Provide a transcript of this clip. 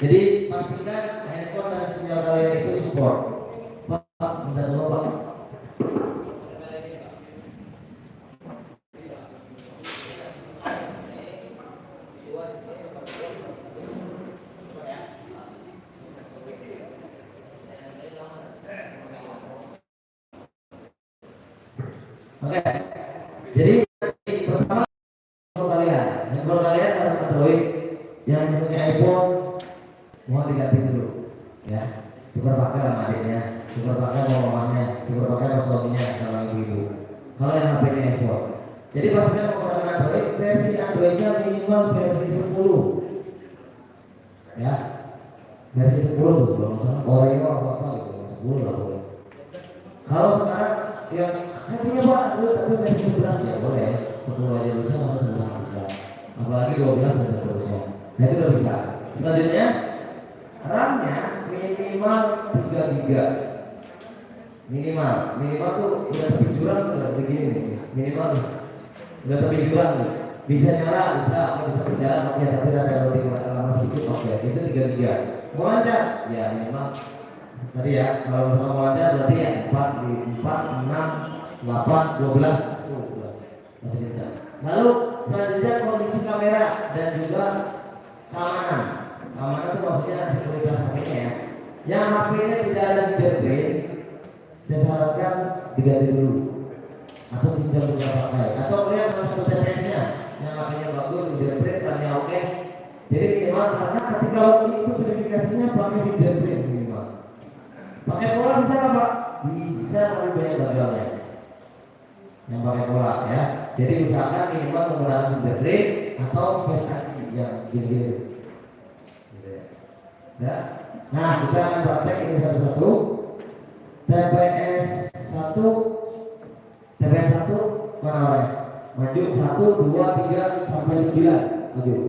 Jadi pastikan handphone dan sinyal kalian itu support. Pak, minta dulu Pak. Oke, jadi pertama handphone kalian harus Android. Yang punya iPhone mau diganti dulu, ya. Tukar pakai sama adiknya, tukar pakai sama mamanya, tukar pakai sama suaminya, sama ibu-ibu. Kalau yang HP-nya iPhone, jadi pastikan menggunakan Android, versi Androidnya minimal versi 10, ya. Versi 10 tuh, kalau misalnya Oreo atau apa gitu, 10 lah boleh. Kalau sekarang yang saya punya Pak, tapi versi 11 ya boleh, 10 aja bisa, masa 11 bisa. Apalagi 12 dan seterusnya. Nah itu udah bisa. Selanjutnya RAM-nya minimal 3 GB. Minimal tuh udah tepi jurang udah begini. Minimal udah tepi jurang tuh. Bisa nyala, bisa berjalan, oke, tapi ada loading lama sedikit, oke, itu 3 GB. Mau lancar? Ya minimal tadi ya, kalau misalnya mau lancar berarti ya 4, 6, 8, 12 tuh masih kencang. Lalu selanjutnya kondisi kamera dan juga keamanan. Keamanan itu maksudnya sekuritas HP-nya ya. Yang HP-nya tidak ada fingerprint, saya sarankan diganti dulu atau pinjam juga pakai. Atau kalian masuk ke TPS-nya, yang HP-nya bagus, fingerprint, tanya oke. Jadi minimal karena ketika itu verifikasinya pakai fingerprint minimal. Pakai pola bisa nggak Pak? Bisa, tapi banyak gagalnya. Yang pakai pola ya. Jadi usahakan minimal menggunakan fingerprint atau face ID yang gini-gini. Ya. Nah, kita akan praktek ini satu-satu. TPS 1 mana orangnya? Maju 1, 2, 3 sampai 9 maju.